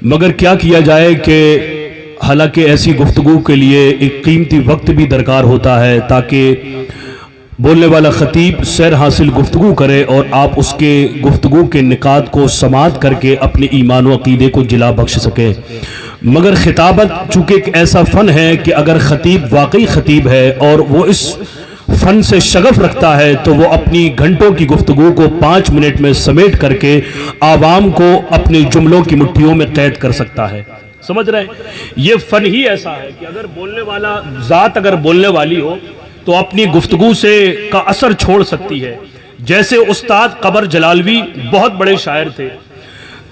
مگر کیا کیا جائے کہ حالانکہ ایسی گفتگو کے لیے ایک قیمتی وقت بھی درکار ہوتا ہے تاکہ بولنے والا خطیب سیر حاصل گفتگو کرے اور آپ اس کے گفتگو کے نکات کو سماعت کر کے اپنے ایمان و عقیدے کو جلا بخش سکے۔ مگر خطابت چونکہ ایک ایسا فن ہے کہ اگر خطیب واقعی خطیب ہے اور وہ اس فن سے شغف رکھتا ہے تو وہ اپنی گھنٹوں کی گفتگو کو 5 منٹ میں سمیٹ کر کے عوام کو اپنے جملوں کی مٹھیوں میں قید کر سکتا ہے۔ سمجھ رہے ہیں؟ یہ فن ہی ایسا ہے کہ اگر بولنے والا ذات اگر بولنے والی ہو تو اپنی گفتگو سے کا اثر چھوڑ سکتی ہے۔ جیسے استاد قمر جلالوی بہت بڑے شاعر تھے،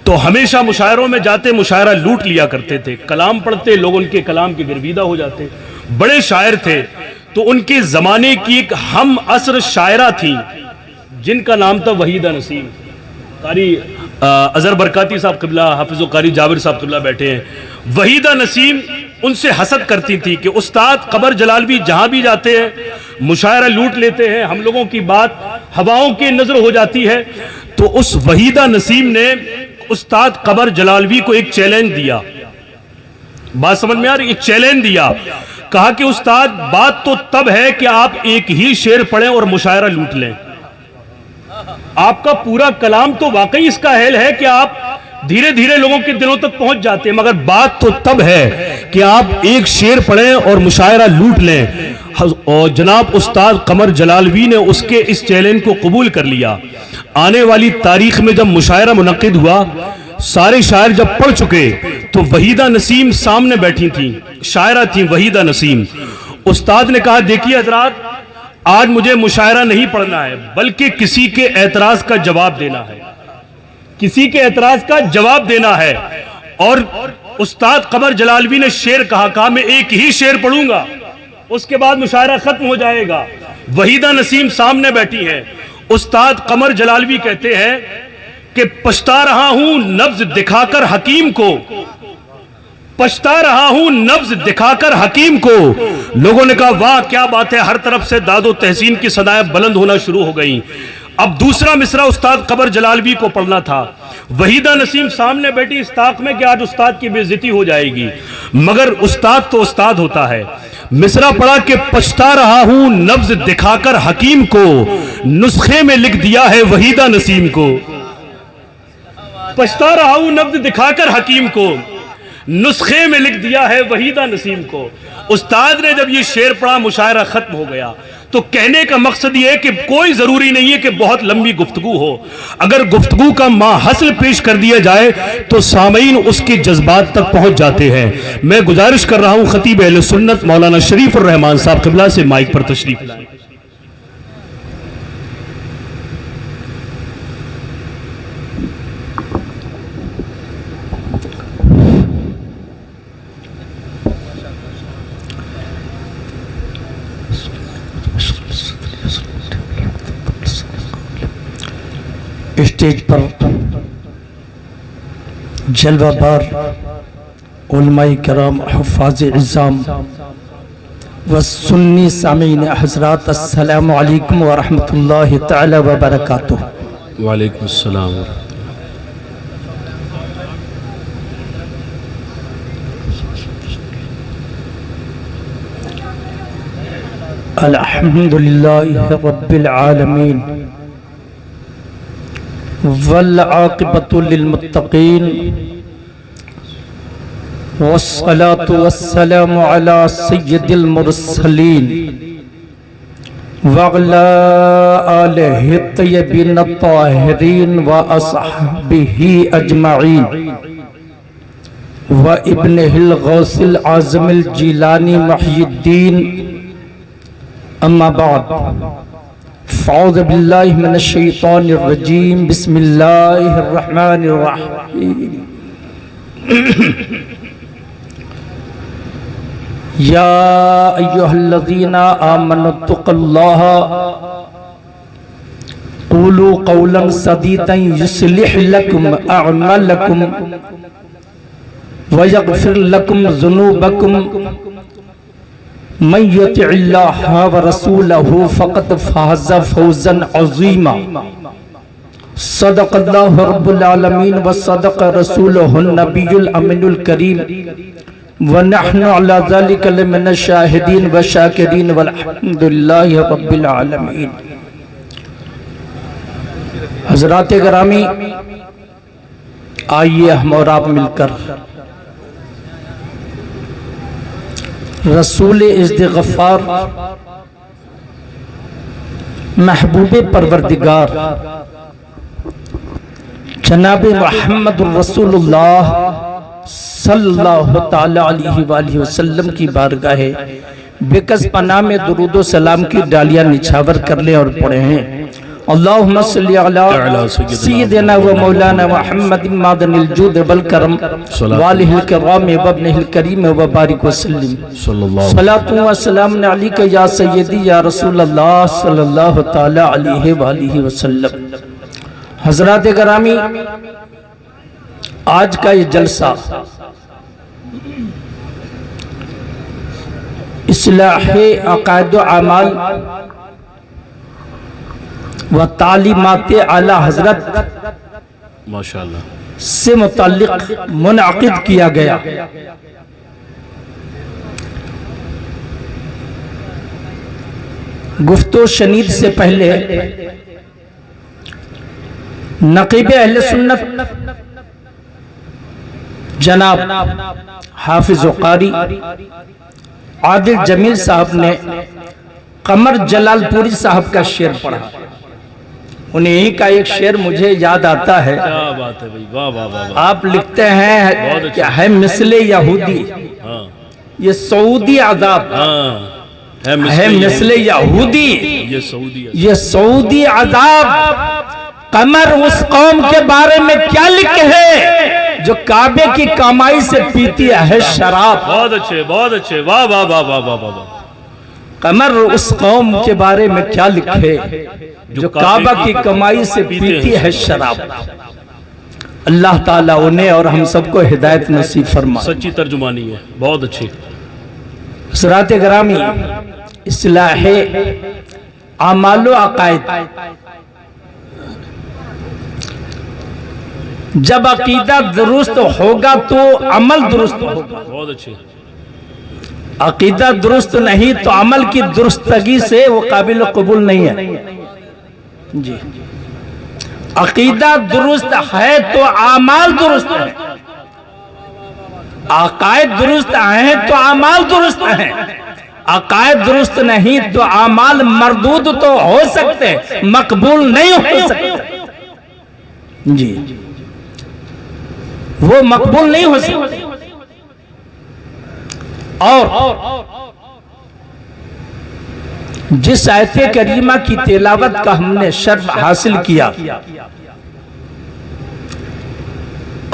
تو ہمیشہ مشاعروں میں جاتے مشاعرہ لوٹ لیا کرتے تھے، کلام پڑھتے لوگ ان کے کلام کے گرویدہ ہو جاتے، بڑے شاعر تھے۔ تو ان کے زمانے کی ایک ہم عصر شاعرہ تھیں جن کا نام تھا وحیدہ نسیم۔ قاری اظہر برکاتی صاحب قبلہ، حافظ و قاری جابر صاحب قبلہ بیٹھے ہیں۔ وحیدہ نسیم ان سے حسد کرتی تھی کہ استاد قمر جلالوی جہاں بھی جاتے ہیں مشاعرہ لوٹ لیتے ہیں، ہم لوگوں کی بات ہواؤں کی نظر ہو جاتی ہے۔ تو اس وحیدہ نسیم نے استاد قمر جلالوی کو ایک چیلنج دیا، بات سمجھ میں آ رہی؟ ایک چیلنج دیا، کہا کہ استاد بات تو تب ہے کہ آپ ایک ہی شعر پڑھیں اور مشاعرہ لوٹ لیں، آپ کا پورا کلام تو واقعی اس کا اہل ہے کہ آپ دھیرے دھیرے لوگوں کے دلوں تک پہنچ جاتے ہیں، مگر بات تو تب ہے کہ آپ ایک شعر پڑھیں اور مشاعرہ لوٹ لیں۔ اور جناب استاد قمر جلالوی نے اس کے اس چیلنج کو قبول کر لیا۔ آنے والی تاریخ میں جب مشاعرہ منعقد ہوا، سارے شاعر جب پڑھ چکے تو وحیدہ نسیم سامنے بیٹھی تھیں، شاعرہ تھیں وحیدہ نسیم۔ استاد نے کہا دیکھیے حضرات، آج مجھے مشاعرہ نہیں پڑھنا ہے بلکہ کسی کے اعتراض کا جواب دینا ہے، کسی کے اعتراض کا جواب دینا ہے۔ اور استاد قمر جلالوی نے شعر کہا میں ایک ہی شعر پڑھوں گا، اس کے بعد مشاعرہ ختم ہو جائے گا۔ وحیدہ نسیم سامنے بیٹھی ہیں، استاد قمر جلالوی کہتے ہیں کہ پچھتا رہا ہوں نبض دکھا کر حکیم کو، پچھتا رہا ہوں نبض دکھا کر حکیم کو۔ لوگوں نے کہا واہ کیا بات ہے، ہر طرف سے داد و تحسین کی صدائیں بلند ہونا شروع ہو گئیں۔ اب دوسرا مصرع استاد قمر جلالوی کو پڑھنا تھا۔ وحیدہ نسیم سامنے بیٹھی اس طاق میں کہ آج استاد کی بے عزتی ہو جائے گی، مگر استاد تو استاد ہوتا ہے۔ مصرع پڑھا کہ پچھتا رہا ہوں نبض دکھا کر حکیم کو، نسخے میں لکھ دیا ہے وحیدہ نسیم کو۔ پچھتا رہا ہوں نبض دکھا کر حکیم کو، نسخے میں لکھ دیا ہے وحیدہ نسیم کو۔ استاد نے جب یہ شعر پڑھا مشاعرہ ختم ہو گیا۔ تو کہنے کا مقصد یہ ہے کہ کوئی ضروری نہیں ہے کہ بہت لمبی گفتگو ہو، اگر گفتگو کا ماحصل پیش کر دیا جائے تو سامعین اس کے جذبات تک پہنچ جاتے ہیں۔ میں گزارش کر رہا ہوں خطیب اہل سنت مولانا شریف الرحمان صاحب قبلہ سے مائک پر تشریف لائیں۔ اسٹیج پر جلوہ بار علماء کرام، حفاظ عظام و سنی سامعین حضرات، السلام علیکم ورحمۃ اللہ تعالی وبرکاتہ۔ وعلیکم السلام۔ الحمدللہ رب العالمین والعاقبۃ للمتقین، والصلاة والسلام علی سید المرسلین وعلی آلہ الطیبین الطاہرین واصحابہ اجمعین وابنہ الغوث العظم الجیلانی محی الدین، اما بعد، فاعوذ باللہ من الشیطان الرجیم، بسم اللہ الرحمن الرحیم۔ یا ایہا الذین آمنوا اتقوا اللہ قولوا قولا سدیدا یصلح لکم اعمالکم ویغفر لکم ذنوبکم، من یطع اللہ ورسولہ فقد فاز فوزا عظیما۔ صدق اللہ رب العالمین و صدق رسولہ النبی الامین الکریم ونحن علی ذلک لمن الشاہدین و شاکرین والحمدللہ رب العالمین۔ حضرات گرامی، آئیے ہم اور آپ مل کر رسول ازدغفار محبوب پروردگار جناب محمد الرسول اللہ صلی اللہ تعالی علیہ وآلہ وسلم کی بارگاہ بکس پناہ میں درود و سلام کی ڈالیاں نچھاور کر لیں اور پڑھیں ہیں۔ اللہم صلی علی سیدنا و مولانا محمد مادن الجود والکرم والہ الکرام وابنہ الکریم و بارک وسلم صلاة و سلام علیکہ یا سیدی یا رسول اللہ صلی اللہ تعالی علیہ وآلہ وسلم۔ حضرات گرامی، آج کا یہ جلسہ اصلاح عقائد و اعمال و تعلیمات اعلی حضرت ماشاءاللہ سے متعلق منعقد کیا گیا۔ گفت و شنید سے پہلے نقیب اہل سنت جناب حافظ و قاری عادل جمیل صاحب نے قمر جلال پوری صاحب کا شعر پڑھا۔ انہی کا ایک شعر مجھے یاد آتا ہے۔ کیا بات ہے بھائی، واہ واہ واہ۔ آپ لکھتے ہیں کہ ہے مثل یہودی یہ سعودی عذاب، ہے مثل یہودی یہ سعودی عذاب۔ قمر اس قوم کے بارے میں کیا لکھ ہے جو کعبے کی کمائی سے پیتی ہے شراب۔ بہت اچھے بہت اچھے، واہ واہ واہ واہ واہ واہ۔ قمر اس قوم کے بارے میں کیا لکھے جو کعبہ کی کمائی سے پیتی ہے شراب۔ اللہ تعالیٰ انہیں اور ہم سب کو ہدایت نصیب فرمائے۔ سچی ترجمانی ہے، بہت اچھی۔ حضرات گرامی، اصلاح اعمال و عقائد، جب عقیدہ درست ہوگا تو عمل درست ہوگا۔ بہت اچھے۔ عقیدہ درست نہیں تو عمل کی درستگی سے وہ قابل قبول نہیں ہے۔ جی، عقیدہ درست ہے تو اعمال درست ہیں، عقائد درست ہیں تو اعمال درست ہیں۔ عقائد درست نہیں تو اعمال مردود تو ہو سکتے، مقبول نہیں ہو سکتے۔ جی، وہ مقبول نہیں ہو سکتے۔ اور جس آیت کریمہ کی تلاوت کا ہم نے شرف حاصل کیا،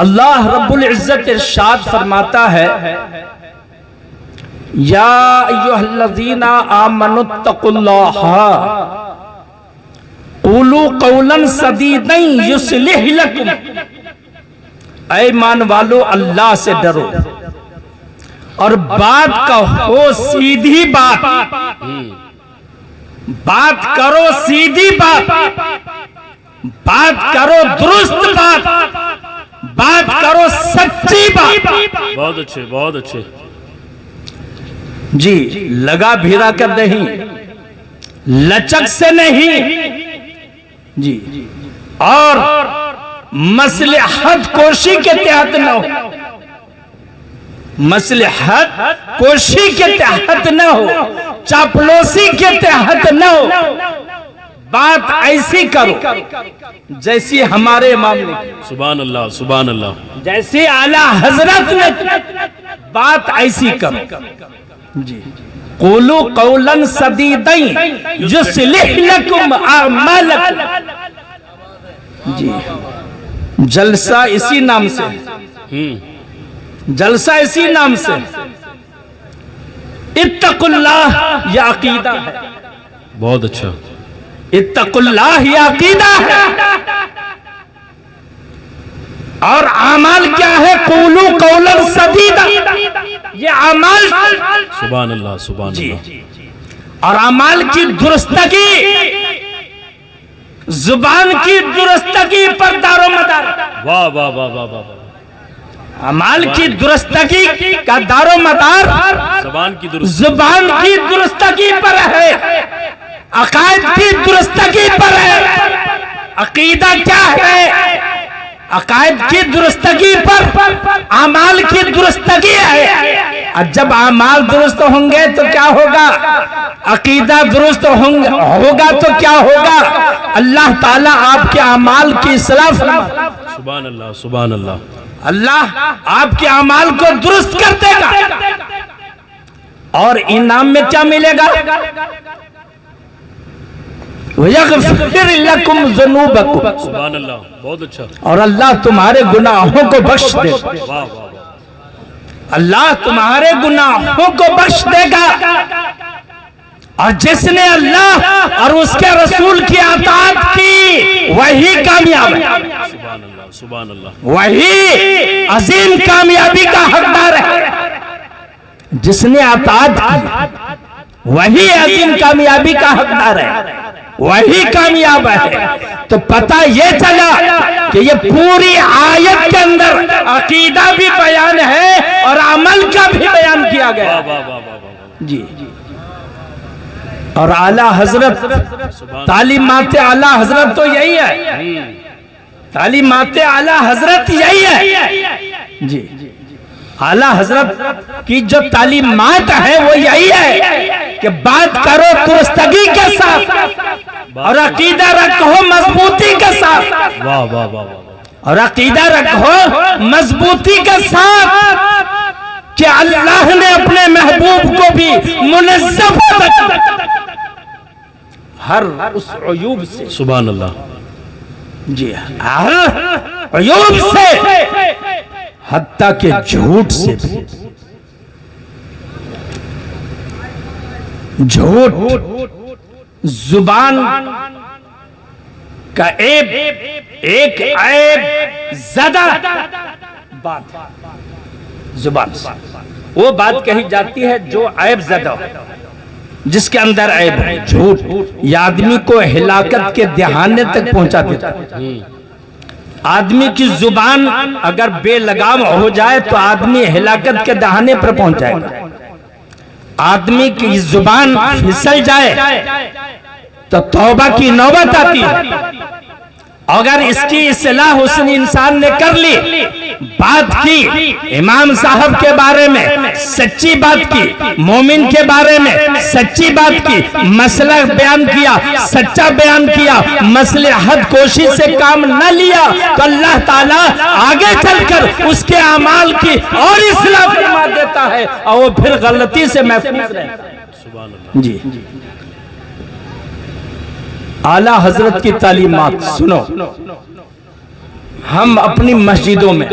اللہ رب العزت ارشاد فرماتا ہے، یا ایھا الذین آمنوا اتقوا اللہ قولوا قولا سدیدا یصلح لکم۔ اے ایمان والو، اللہ سے ڈرو اور بات کہو سیدھی بات، بات کرو سیدھی بات، بات کرو درست بات، بات کرو سچی بات۔ بہت اچھے بہت اچھے۔ جی، لگا بھیرا کر نہیں، لچک سے نہیں، جی، اور مصلحت کوشی کے تحت نہ ہو، مصلحت کوشی کے تحت نہ ہو، چاپلوسی کے تحت نہ ہو۔ بات ایسی کرو جیسی ہمارے امام نے، سبحان اللہ سبحان اللہ، جیسی اعلیٰ حضرت نے، بات ایسی کرو۔ جی، قولوا قولا سدیدا یصلح لکم اعمالکم۔ جی، جلسہ اسی نام سے، جلسہ اسی نام سے، اتقوا اللہ یہ عقیدہ ہے۔ بہت اچھا۔ اتقوا اللہ یہ عقیدہ ہے، اور اعمال کیا ہے؟ قولوا قولا سدیدا، یہ اعمال۔ سبحان اللہ سبحان اللہ۔ اور اعمال کی درستگی زبان کی درستگی پر دار و مدار، واہ واہ واہ واہ واہ، اعمال کی درستگی کا دار و مدار زبان کی درست، زبان کی درستگی پر ہے، عقائد کی درستگی پر ہے۔ عقیدہ کیا ہے؟ عقائد کی درستگی پر اعمال کی درستگی ہے۔ اور جب اعمال درست ہوں گے تو کیا ہوگا؟ عقیدہ درست ہوگا تو کیا ہوگا؟ اللہ تعالیٰ آپ کے اعمال کی اصلاح فرمائے، سبحان اللہ سبحان اللہ، اللہ آپ کے اعمال کو درست کر دے گا۔ اور انعام میں کیا ملے گا؟ وَيَغْفِرْ لَكُمْ ذُنُوبَكُمْ، سبحان اللہ، بہت اچھا، اور اللہ تمہارے گناہوں کو بخش دے گا۔ واہ واہ واہ، اللہ تمہارے گناہوں کو بخش دے گا۔ اور جس نے اللہ اور اس کے رسول کی اطاعت کی وہی کامیاب ہے، سبحان اللہ سبحان اللہ، وہی عظیم کامیابی کا حقدار ہے۔ جس نے اطاعت کی وہی عظیم کامیابی کا حقدار ہے، وہی کامیاب ہے۔ تو پتہ یہ چلا کہ یہ پوری آیت کے اندر عقیدہ بھی بیان ہے اور عمل کا بھی بیان کیا گیا۔ واہ واہ واہ واہ واہ، جی، اور اعلیٰ حضرت، تعلیمات اعلیٰ حضرت تو یہی ہے، تعلیمات اعلیٰ حضرت یہی ہے۔ جی، اعلیٰ حضرت کی جو تعلیمات ہیں وہ یہی ہے کہ بات کرو درستگی کے ساتھ اور عقیدہ رکھو مضبوطی کے ساتھ، واہ واہ واہ واہ، اور عقیدہ رکھو مضبوطی کے ساتھ کہ اللہ نے اپنے محبوب کو بھی منزہ ہر اس عیوب سے، سبحان اللہ، جی ہر عیوب سے، حتیٰ کہ جھوٹ سے بھی۔ جھوٹ زبان کا عیب، ایک عیب زدہ بات زبان سے وہ بات کہی جاتی ہے جو عیب زدہ ہو، جس کے اندر عیب ہے۔ جھوٹ یہ آدمی کو ہلاکت کے دہانے تک پہنچا دیتا ہے۔ آدمی کی زبان اگر بے لگام ہو جائے تو آدمی ہلاکت کے دہانے پر پہنچ جائے گا۔ آدمی کی زبان پھسل جائے تو توبہ کی نوبت آتی ہے۔ اگر اس کی اصلاح اس انسان نے کر لی، بات کی امام صاحب کے بارے میں سچی بات کی، مومن کے بارے میں سچی بات کی، مسئلہ بیان کیا، سچا بیان کیا، مصلحت کوشش سے کام نہ لیا تو اللہ تعالیٰ آگے چل کر اس کے اعمال کی اور اصلاح فرما دیتا ہے اور وہ پھر غلطی سے محفوظ رہتا ہے۔ سبحان اللہ، جی، اعلیٰ حضرت کی تعلیمات سنو۔ ہم اپنی مسجدوں میں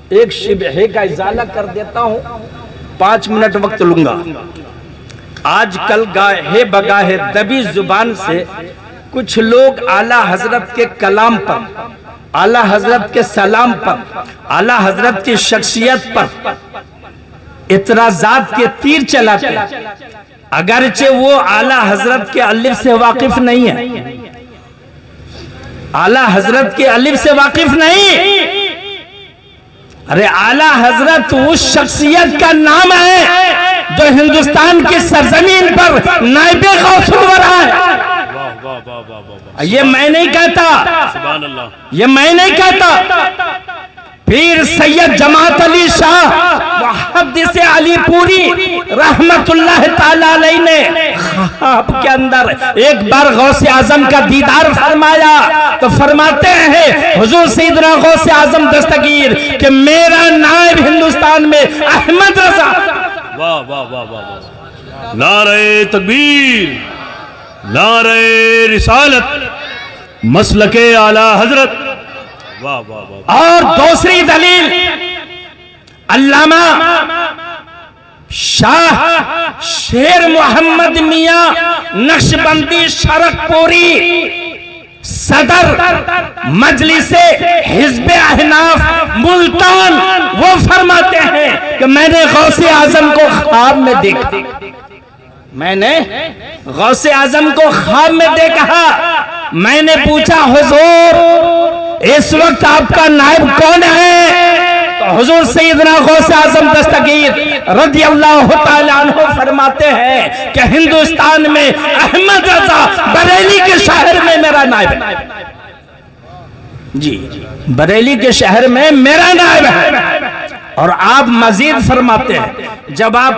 ایک شبہ کا ازالہ کر دیتا ہوں، 5 منٹ وقت لوں گا۔ آج کل گاہے بگاہے دبی زبان سے کچھ لوگ اعلیٰ حضرت کے کلام پر، اعلیٰ حضرت کے سلام پر، اعلیٰ حضرت کی شخصیت پر اعتراضات کے تیر چلاتے ہیں، اگرچہ وہ اعلیٰ حضرت کے الف سے واقف نہیں ہے، اعلیٰ حضرت کے الف سے واقف نہیں۔ ارے اعلیٰ حضرت اس شخصیت کا نام ہے جو ہندوستان کی سرزمین پر نائب غوث الورا ہے۔ واہ واہ واہ واہ واہ، یہ میں نہیں کہتا، سبحان اللہ، یہ میں نہیں کہتا، پیر سید جماعت علی شاہ محدث علی پوری رحمت اللہ تعالیٰ علیہ نے خواب کے اندر ایک بار غوث اعظم کا دیدار فرمایا تو فرماتے ہیں حضور سیدنا غوث اعظم دستگیر کہ میرا نائب ہندوستان میں احمد رضا۔ واہ واہ واہ واہ، نعرہ تکبیر، نعرہ رسالت، مسلک اعلیٰ حضرت، واہ واہ واہ، اور دوسری دلیل علامہ شاہ شیر محمد میاں نقشبندی شرق پوری صدر مجلس حزب احناف ملتان، وہ فرماتے ہیں کہ میں نے غوث اعظم کو خواب میں دیکھا، میں نے غوث اعظم کو خواب میں دیکھا میں نے پوچھا حضور اس وقت آپ کا نائب کون ہے؟ تو حضور سیدنا غوث اعظم دستگیر رضی اللہ تعالیٰ عنہ فرماتے ہیں کہ ہندوستان میں احمد رضا بریلی کے شہر میں میرا نائب ہے. جی بریلی کے شہر میں میرا نائب ہے. اور آپ مزید فرماتے ہیں جب آپ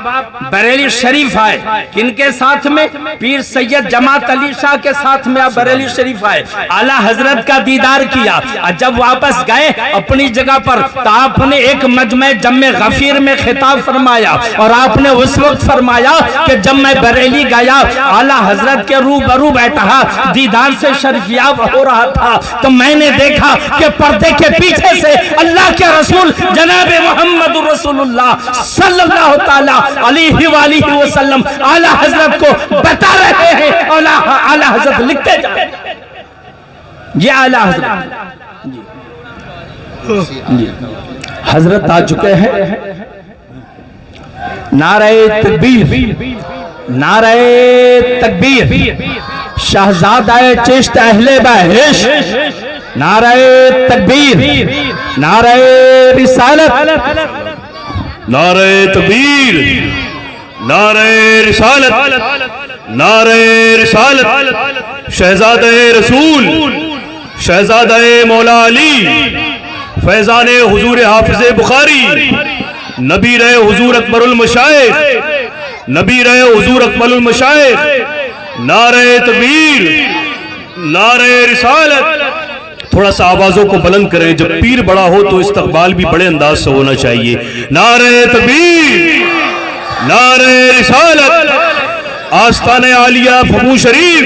بریلی شریف آئے کن کے ساتھ میں؟ پیر سید جماعت علی شاہ کے ساتھ میں آپ بریلی شریف آئے, اعلیٰ حضرت کا دیدار کیا. اور جب واپس گئے اپنی جگہ پر تو آپ نے ایک مجمع جمع غفیر میں خطاب فرمایا اور آپ نے اس وقت فرمایا کہ جب میں بریلی گیا اعلیٰ حضرت کے روبرو بیٹھا دیدار سے شرفیاب ہو رہا تھا تو میں نے دیکھا کہ پردے کے پیچھے سے اللہ کے رسول جناب محمد رسول اللہ صلی اللہ تعالیٰ علیہ وآلہ وسلم اعلیٰ حضرت کو بتا رہے ہیں. اعلیٰ حضرت لکھتے جائیں یہ اعلیٰ حضرت جی حضرت آ چکے ہیں. نعرہ تکبیر, نعرہ تکبیر, شہزادہ چشت اہل بہشت, نعرہ تکبیر, نعرہ رسالت, نعرہ تکبیر, نعرہ رسالت, نعرہ رسالت. شہزادہ رسول, شہزادہ مولا علی, فیضان حضور حافظ بخاری, نبی رہے حضور اکبر المشائخ, نبی رہے حضور اکبر المشائخ. نعرہ تکبیر, نعرہ رسالت. تھوڑا سا آوازوں کو بلند کریں, جب پیر بڑا ہو تو استقبال بھی بڑے انداز سے ہونا چاہیے. نعرہ تکبیر, نعرہ رسالت. آستان عالیہ بھبو شریف.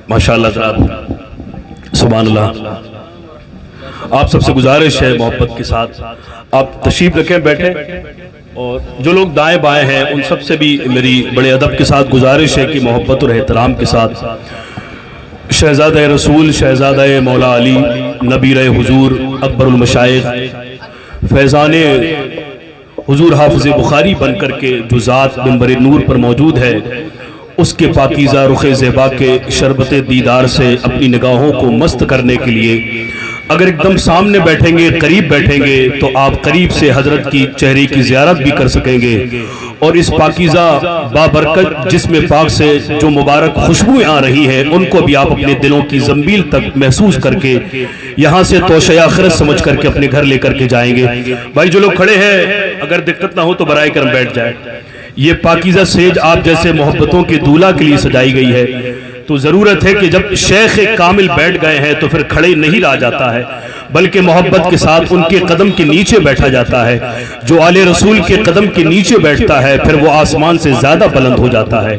ماشاءاللہ جناب, سبحان اللہ. آپ سب سے گزارش ہے محبت کے ساتھ آپ تشریف رکھیں, بیٹھیں. اور جو لوگ دائیں بائیں ہیں ان سب سے بھی میری بڑے ادب کے ساتھ گزارش ہے کہ محبت اور احترام کے ساتھ شہزادہ رسول, شہزادہ مولا علی, نبی رہے حضور اکبر المشائخ, فیضان حضور حافظ بخاری بن کر کے جو ذات منبر نور پر موجود ہے اس کے پاکیزہ رخ زیبا کے شربت دیدار سے اپنی نگاہوں کو مست کرنے کے لیے اگر ایک دم سامنے بیٹھیں گے, قریب بیٹھیں گے تو آپ قریب سے حضرت کی چہرے کی زیارت بھی کر سکیں گے. اور اس پاکیزہ بابرکت جسم پاک سے جو مبارک خوشبوئیں آ رہی ہیں ان کو بھی آپ اپنے دلوں کی زنبیل تک محسوس کر کے یہاں سے توشہ آخرت سمجھ کر کے اپنے گھر لے کر کے جائیں گے. بھائی جو لوگ کھڑے ہیں اگر دقت نہ ہو تو برائے کرم بیٹھ جائیں. یہ پاکیزہ سیج آپ جیسے محبتوں کے دولہا کے لیے سجائی گئی ہے تو ضرورت ہے کہ جب شیخ کامل بیٹھ گئے ہیں تو پھر کھڑے نہیں رہا جاتا ہے بلکہ محبت کے ساتھ ان کے قدم کے نیچے بیٹھا جاتا ہے. جو آل رسول کے قدم کے نیچے بیٹھتا ہے پھر وہ آسمان سے زیادہ بلند ہو جاتا ہے,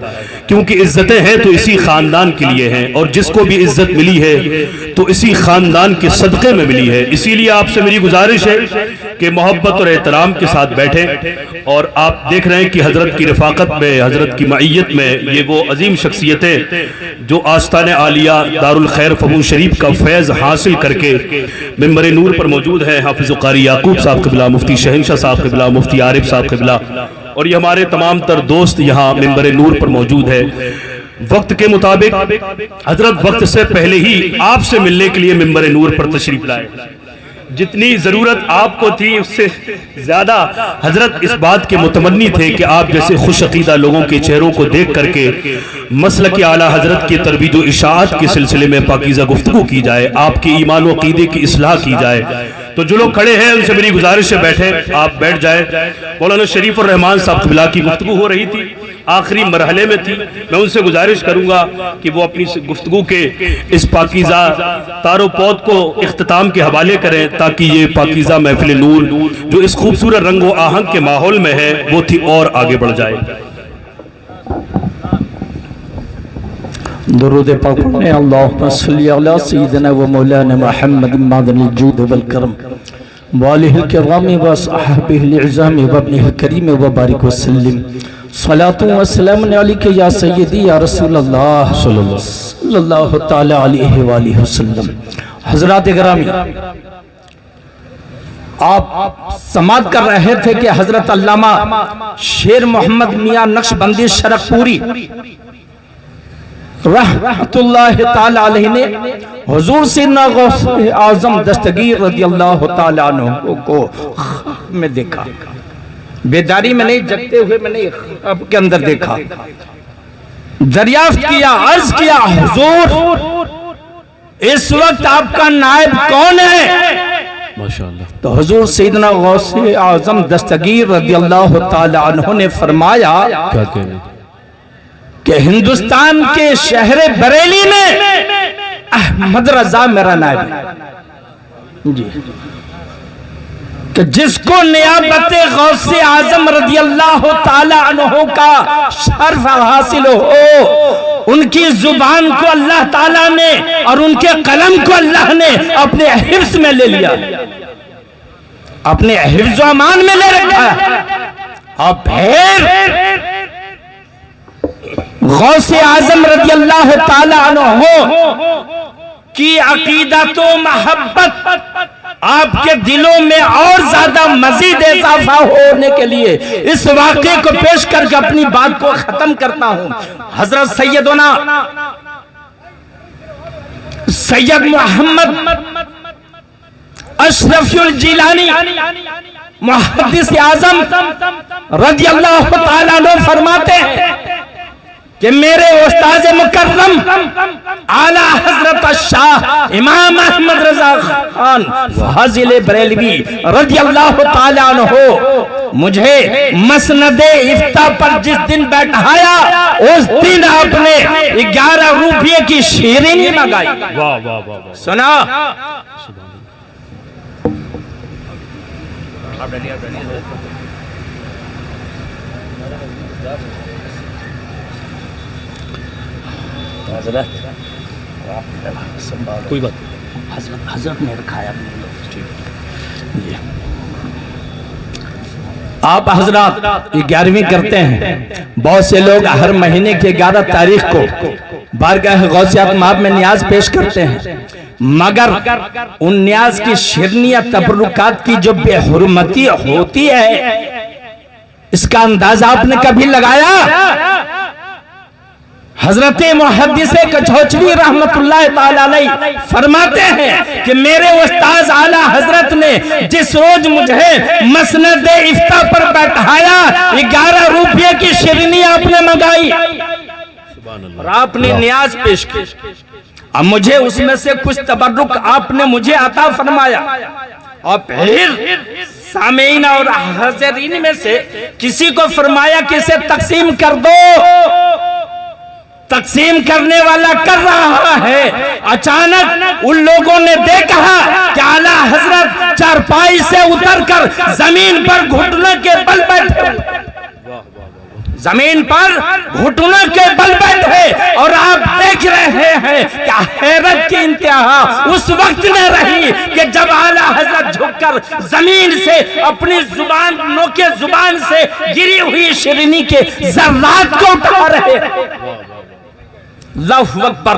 کیونکہ عزتیں ہیں تو اسی خاندان کے لیے ہیں اور جس کو بھی عزت ملی ہے تو اسی خاندان کے صدقے میں ملی ہے. اسی لیے آپ سے میری گزارش ہے کہ محبت اور احترام کے ساتھ بیٹھیں. اور آپ دیکھ رہے ہیں کہ حضرت کی رفاقت میں, حضرت کی معیت میں یہ وہ عظیم شخصیتیں جو آستان عالیہ دارالخیر فبو شریف کا فیض حاصل کر کے منبر نور پر موجود ہے. حافظ قاری یعقوب صاحب قبلہ, مفتی شہنشاہ صاحب قبلہ, مفتی عارف صاحب قبلہ اور یہ ہمارے تمام تر دوست یہاں منبر نور پر موجود ہے. وقت کے مطابق حضرت وقت سے پہلے ہی آپ سے ملنے کے لیے منبر نور پر تشریف لائے. جتنی ضرورت آپ کو تھی اس سے زیادہ حضرت اس بات کے متمنی تھے کہ آپ جیسے خوش عقیدہ لوگوں کے چہروں کو دیکھ کر کے مسلک اعلیٰ حضرت کی ترویج و اشاعت کے سلسلے میں پاکیزہ گفتگو کی جائے, آپ کے ایمان و عقیدے کی اصلاح کی جائے. تو جو لوگ کھڑے ہیں ان سے میری گزارش ہے بیٹھے, آپ بیٹھ جائیں. مولانا شریف الرحمان صاحب قبلہ کی گفتگو ہو رہی تھی, آخری مرحلے میں تھی. میں ان سے گزارش کروں گا کہ وہ اپنی گفتگو کے اس پاکیزہ تار و پود کو اختتام کے حوالے کریں تاکہ یہ پاکیزہ محفل نور جو اس خوبصورت رنگ و آہنگ کے ماحول میں ہے وہ تھی اور آگے بڑھ جائے. درود پاک پڑھنے. اللہم صلی علی سیدنا و مولانا محمد معدن الجود والکرم وآلہ الکرام و صحابہ العظام و ابنہ الکریم و بارک وسلم. صلاة و سلام علیکہ یا سیدی یا رسول اللہ صلی اللہ تعالی علیہ وآلہ وسلم. حضرات گرامی, آپ سماعت کر رہے تھے کہ حضرت علامہ شیر محمد میاں نقشبندی شرق پوری رحمت اللہ تعالی علیہ نے حضور سیدنا غوث اعظم دستگیر رضی اللہ تعالی عنہ کو خواب میں دیکھا، بیداری میں نہیں، جگتے ہوئے میں نہیں، خواب کے اندر دیکھا، دریافت کیا، عرض کیا حضور اس وقت آپ کا نائب کون ہے؟ ماشاءاللہ. تو حضور سیدنا غوث اعظم دستگیر رضی اللہ تعالی عنہ نے فرمایا کیا کہنے کہ ہندوستان کے شہر بریلی میں احمد رضا میرا نائب ہے جی، کہ جس کو نیابت غوث اعظم رضی اللہ تعالی عنہ کا شرف حاصل ہو، ان کی زبان کو اللہ تعالیٰ نے اور ان کے قلم کو اللہ نے اپنے حفظ میں لے لیا، اپنے حفظ و امان میں لے رکھا ہے. اور پھر غوث اعظم رضی اللہ تعالی عنہ کی عقیدت و محبت آپ کے دلوں میں اور زیادہ مزید اضافہ ہونے کے لیے اس واقعے کو پیش کر کے اپنی بات کو ختم کرتا ہوں. حضرت سیدنا سید محمد اشرف الجیلانی محدث اعظم رضی اللہ تعالیٰ عنہ فرماتے ہیں کہ میرے استاذ مکرم اعلیٰ حضرت الشاہ امام احمد رضا خان فاضل بریلوی رضی اللہ تعالیٰ عنہ مجھے مسند افتاء پر جس دن بیٹھایا اس دن آپ نے 11 روپے کی شیرینی منگائی. واہ واہ واہ. سنا کوئی بات حضرت نے رکھایا. آپ حضرات 11ویں کرتے ہیں، بہت سے لوگ ہر مہینے کے 11 تاریخ کو بارگاہ غوث اعظم میں نیاز پیش کرتے ہیں، مگر ان نیاز کی شیرینیاں تبرکات کی جو بے حرمتی ہوتی ہے اس کا اندازہ آپ نے کبھی لگایا؟ حضرت محدث کچھوچوی رحمت اللہ تعالی علیہ فرماتے ہیں کہ میرے استاذ اعلیٰ حضرت نے جس روز مجھے مسند افتاء پر بیٹھایا 11 روپے کی شیرینی آپ نے منگائی اور آپ نے نیاز پیش کی. اب مجھے اس میں سے کچھ تبرک آپ نے مجھے عطا فرمایا اور پھر سامعین اور حاضرین میں سے کسی کو فرمایا کہ اسے تقسیم کر دو. تقسیم کرنے والا کر رہا ہے، اچانک ان لوگوں نے دیکھا کہ اعلیٰ حضرت چارپائی سے اتر کر زمین پر گھٹنوں کے بل بیٹھے، زمین پر گھٹنوں کے بل بیٹھے، اور آپ دیکھ رہے ہیں کہ حیرت کی انتہا اس وقت میں رہی کہ جب اعلیٰ حضرت جھک کر زمین سے اپنی زبان نوکے زبان سے گری ہوئی شیرینی کے ذرات کو اٹھا رہے ہیں. اللہ اکبر.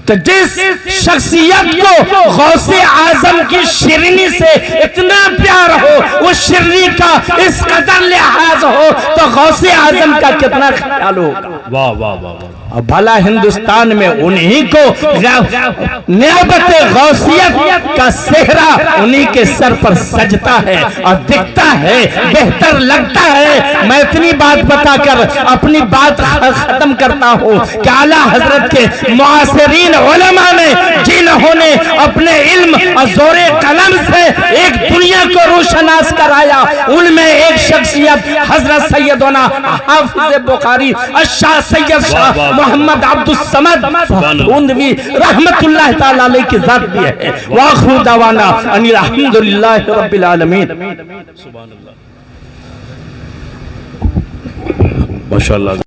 کہ جس شخصیت کو غوث اعظم کی شیرینی سے اتنا پیار ہو، اس شیرینی کا اس قدر لحاظ ہو، تو غوث اعظم کا کتنا خیال ہوگا. واہ واہ واہ. بھلا ہندوستان میں انہی کو نیابت غوثیت کا صحرا انہی کے سر پر سجتا ہے اور دکھتا ہے، بہتر لگتا ہے. میں اتنی بات بتا کر اپنی بات ختم کرتا ہوں کہ اعلیٰ حضرت کے معاصرین علماء نے جنہوں نے اپنے علم اور زور قلم سے ایک دنیا کو روشناس کرایا، ان میں ایک شخصیت حضرت سیدنا حافظ بخاری الشاہ سید شاہ محمد عبد الصمد خوندوی رحمت اللہ تعالی علیہ کی ذات بھی ہے. وآخر دعوانا ان الحمدللہ رب العالمین. ماشاءاللہ.